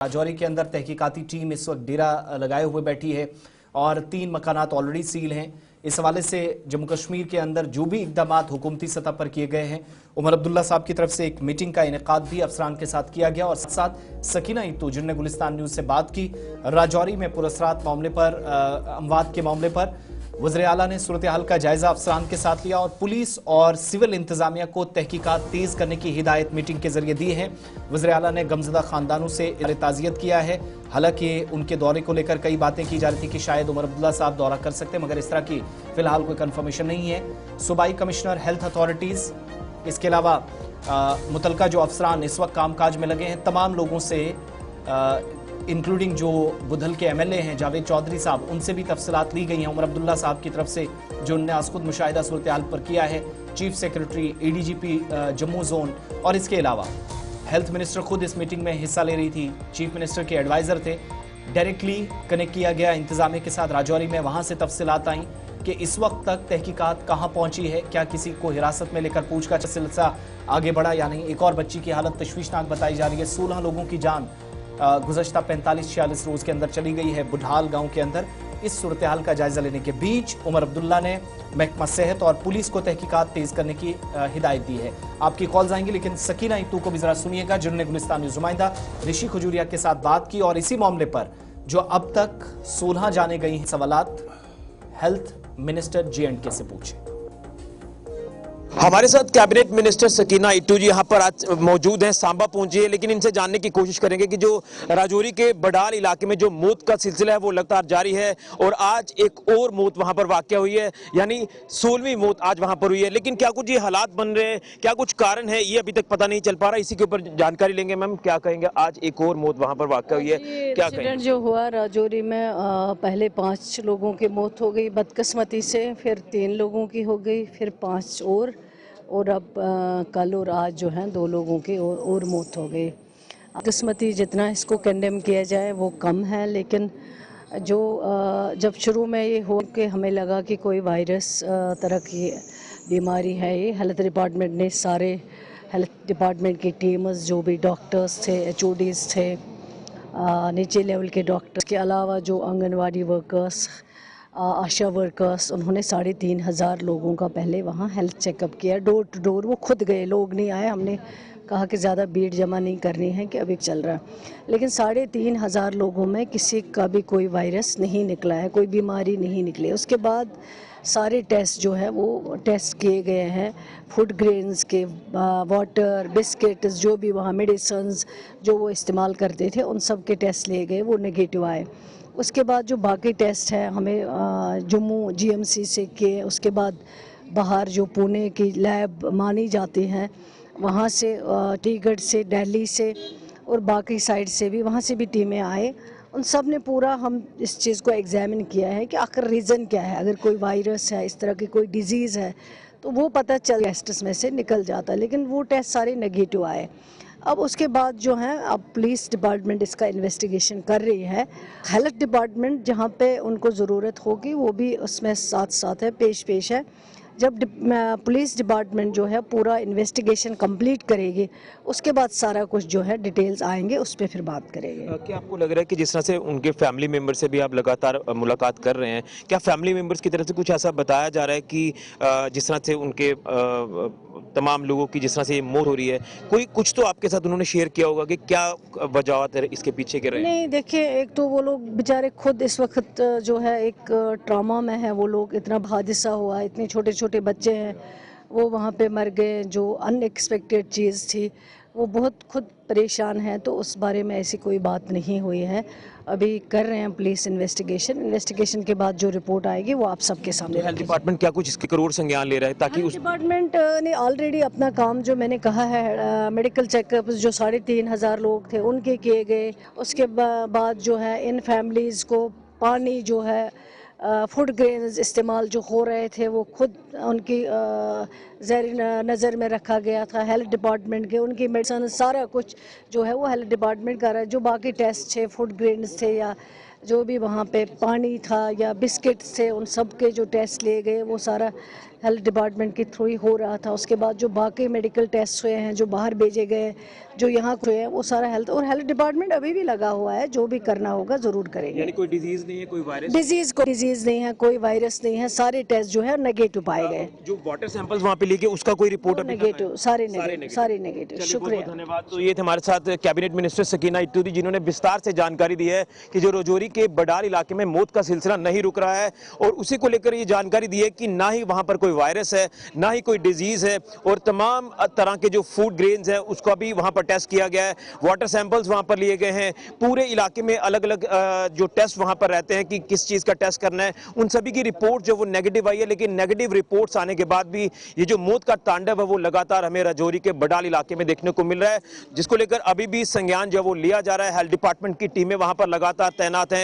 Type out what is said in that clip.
राजौरी के अंदर तहकीकाती टीम इस वक्त डेरा लगाए हुए बैठी है और 3 मकानात ऑलरेडी सील हैं। इस हवाले से जम्मू कश्मीर के अंदर जो भी इक़दामात हुकूमती सतह पर किए गए हैं, उमर अब्दुल्ला साहब की तरफ से एक मीटिंग का इनेकाद भी अफसरान के साथ किया गया और साथ सकीना इत्तू जिन्होंने गुलिस्तान न्यूज़ से बात की, राजौरी में पुरअसरात मामले पर, अमवात के मामले पर वज़ीर आला ने सूरत हाल का जायजा अफसरान के साथ लिया और पुलिस और सिविल इंतजामिया को तहकीकात तेज करने की हिदायत मीटिंग के जरिए दी है। वज़ीर आला ने गमज़दा खानदानों से ताज़ियत किया है। हालांकि उनके दौरे को लेकर कई बातें की जा रही थी कि शायद उमर अब्दुल्ला साहब दौरा कर सकते हैं, मगर इस तरह की फिलहाल कोई कंफर्मेशन नहीं है। सूबाई कमिश्नर हेल्थ अथॉरिटीज़, इसके अलावा मुतलका जो अफसरान इस वक्त कामकाज में लगे हैं, तमाम लोगों से इंक्लूडिंग जो बुधल के एमएलए हैं जावेद चौधरी साहब, उनसे भी तफसीलात ली गई हैं उमर अब्दुल्ला साहब की तरफ से, जो उन्होंने आज खुद मुशाहिदा सूरत हाल पर किया है। Chief secretary, ADGP Jammu zone और इसके अलावा हेल्थ मिनिस्टर खुद इस मीटिंग में हिस्सा ले रही थी, चीफ मिनिस्टर के एडवाइज़र थे। डायरेक्टली कनेक्ट किया गया इंतजामिया के साथ राजौरी में, वहाँ से तफसीलात आई कि इस वक्त तक तहकीकात कहाँ पहुँची है, क्या किसी को हिरासत में लेकर पूछताछ का सिलसिला आगे बढ़ा या नहीं। एक और बच्ची की हालत तशवीशनाक बताई जा रही है। 16 लोगों की जान गुज़श्ता 45-46 रोज़ के अंदर चली गई है बुढ़ाल गांव के अंदर। इस सूरत हाल का जायजा लेने के बीच उमर अब्दुल्ला ने महकमा सेहत और पुलिस को तहकीकात तेज करने की हिदायत दी है। आपकी कॉल्स आएंगी, लेकिन सकीना इत्तू को भी जरा सुनिएगा, जिन्होंने गुलिस्तान न्यूज़ नुमाइंदा ऋषि खजूरिया के साथ बात की और इसी मामले पर जो अब तक 16 जाने गई हैं सवालात हेल्थ मिनिस्टर J&K से पूछे। हमारे साथ कैबिनेट मिनिस्टर सकीना इत्तू जी यहाँ पर आज मौजूद हैं, सांबा पहुंचे हैं, लेकिन इनसे जानने की कोशिश करेंगे कि जो राजौरी के बडाल इलाके में जो मौत का सिलसिला है वो लगातार जारी है और आज एक और मौत वहाँ पर वाक़या हुई है, यानी 16वीं मौत आज वहाँ पर हुई है। लेकिन क्या कुछ ये हालात बन रहे हैं, क्या कुछ कारण है, ये अभी तक पता नहीं चल पा रहा। इसी के ऊपर जानकारी लेंगे। मैम क्या कहेंगे, आज एक और मौत वहाँ पर वाक़या हुई है, क्या कहेंगे? जो हुआ राजौरी में, पहले 5 लोगों की मौत हो गई बदकिस्मती से, फिर 3 लोगों की हो गई, फिर 5 और अब कल और आज जो हैं 2 लोगों की और मौत हो गई। किस्मती जितना इसको कंडेम किया जाए वो कम है, लेकिन जो जब शुरू में ये हो कि हमें लगा कि कोई वायरस तरह की बीमारी है, ये हेल्थ डिपार्टमेंट ने सारे हेल्थ डिपार्टमेंट की टीम्स, जो भी डॉक्टर्स थे, HODs थे, नीचे लेवल के डॉक्टर्स के अलावा जो आंगनवाड़ी वर्कर्स, आशा वर्कर्स, उन्होंने 3,500 लोगों का पहले वहाँ हेल्थ चेकअप किया, डोर टू डोर। वो खुद गए, लोग नहीं आए। हमने कहा कि ज़्यादा भीड़ जमा नहीं करनी है कि अभी चल रहा है, लेकिन 3,500 लोगों में किसी का भी कोई वायरस नहीं निकला है, कोई बीमारी नहीं निकली। उसके बाद सारे टेस्ट जो है वो टेस्ट किए गए हैं, फूड ग्रेन्स के, वाटर, बिस्किट्स, जो भी वहाँ मेडिसिन्स जो वो इस्तेमाल करते थे, उन सब के टेस्ट लिए गए, वो नेगेटिव आए। उसके बाद जो बाकी टेस्ट है हमें जम्मू GMC से किए, उसके बाद बाहर जो पुणे की लैब मानी जाती हैं वहाँ से, टीगढ़ से, दिल्ली से और बाकी साइड से भी, वहाँ से भी टीमें आए। उन सब ने पूरा हम इस चीज़ को एग्जामिन किया है कि आखिर रीज़न क्या है। अगर कोई वायरस है, इस तरह की कोई डिजीज़ है, तो वो पता चल टेस्ट में से निकल जाता है, लेकिन वो टेस्ट सारे नेगेटिव आए। अब उसके बाद जो है, अब पुलिस डिपार्टमेंट इसका इन्वेस्टिगेशन कर रही है। हेल्थ डिपार्टमेंट जहाँ पे उनको ज़रूरत होगी वो भी उसमें साथ साथ है, पेश है। जब पुलिस डिपार्टमेंट जो है पूरा इन्वेस्टिगेशन कंप्लीट करेगी, उसके बाद सारा कुछ जो है डिटेल्स आएंगे, उस पर फिर बात करेंगे। क्या आपको लग रहा है कि जिस तरह से उनके फैमिली मेम्बर से भी आप लगातार मुलाकात कर रहे हैं, क्या फैमिली मेम्बर्स की तरफ से कुछ ऐसा बताया जा रहा है कि जिस तरह से उनके तमाम लोगों की जिस तरह से ये मौत हो रही है, कोई कुछ तो आपके साथ उन्होंने शेयर किया होगा कि क्या वजह है इसके पीछे के रहे? नहीं, देखिए, एक तो वो लोग बेचारे खुद इस वक्त जो है एक ट्रॉमा में है। वो लोग, इतना हादसा हुआ, इतने छोटे छोटे बच्चे हैं, वो वहाँ पे मर गए, जो अनएक्सपेक्टेड चीज़ थी। वो बहुत खुद परेशान हैं, तो उस बारे में ऐसी कोई बात नहीं हुई है। अभी कर रहे हैं पुलिस इन्वेस्टिगेशन के बाद जो रिपोर्ट आएगी वो आप सबके सामने। हेल्थ डिपार्टमेंट क्या कुछ इसके करोड़ संज्ञान ले रहा है ताकि हेल्थ डिपार्टमेंट ने ऑलरेडी अपना काम, जो मैंने कहा है, मेडिकल चेकअप जो 3,500 लोग थे उनके किए गए। उसके बाद जो है इन फैमिलीज़ को पानी जो है, फूड ग्रेन्स इस्तेमाल जो हो रहे थे, वो खुद उनकी नज़र में रखा गया था। हेल्थ डिपार्टमेंट के उनकी मेडिसिन सारा कुछ जो है वो हेल्थ डिपार्टमेंट कर रहा है। जो बाकी टेस्ट थे, फूड ग्रेन्स थे या जो भी वहाँ पे पानी था या बिस्किट्स थे, उन सब के जो टेस्ट लिए गए वो सारा हेल्थ डिपार्टमेंट के थ्रू ही हो रहा था। उसके बाद जो बाकी मेडिकल टेस्ट हुए हैं, जो बाहर भेजे गए, जो यहाँ हुए हैं, वो सारा हेल्थ डिपार्टमेंट अभी भी लगा हुआ है। जो भी करना होगा ज़रूर करेंगे। यानी कोई डिजीज नहीं है, कोई वायरस डिजीज़ नहीं है, कोई वायरस नहीं है। सारे टेस्ट जो है नेगेटिव पाए गए। जो वाटर सैंपल्स वहाँ पे लिए गए उसका कोई रिपोर्ट अभी नेगेटिव, सारे नेगेटिव। शुक्रिया। धन्यवाद। तो ये थे हमारे साथ कैबिनेट मिनिस्टर सकीना इटूरी, जिन्होंने विस्तार से जानकारी दी है कि जो राजौरी के बडाल इलाके में मौत का सिलसिला नहीं रुक रहा है और उसी को लेकर ये जानकारी दी है कि ना ही वहाँ पर कोई वायरस है, ना ही कोई डिजीज है और तमाम तरह के जो फूड ग्रेन्स हैं उसका भी वहाँ पर टेस्ट किया गया है। वाटर सैंपल्स वहाँ पर लिए गए हैं। पूरे इलाके में अलग अलग जो टेस्ट वहाँ पर रहते हैं कि किस चीज़ का टेस्ट करना है, उन सभी की रिपोर्ट जो वो नेगेटिव आई है। लेकिन नेगेटिव रिपोर्ट्स आने के बाद भी ये जो मौत का तांडव है वो लगातार हमें राजौरी के बडाल इलाके में देखने को मिल रहा है, जिसको लेकर अभी भी संज्ञान जो वो लिया जा रहा है। हेल्थ डिपार्टमेंट की टीमें वहाँ पर लगातार तैनात हैं।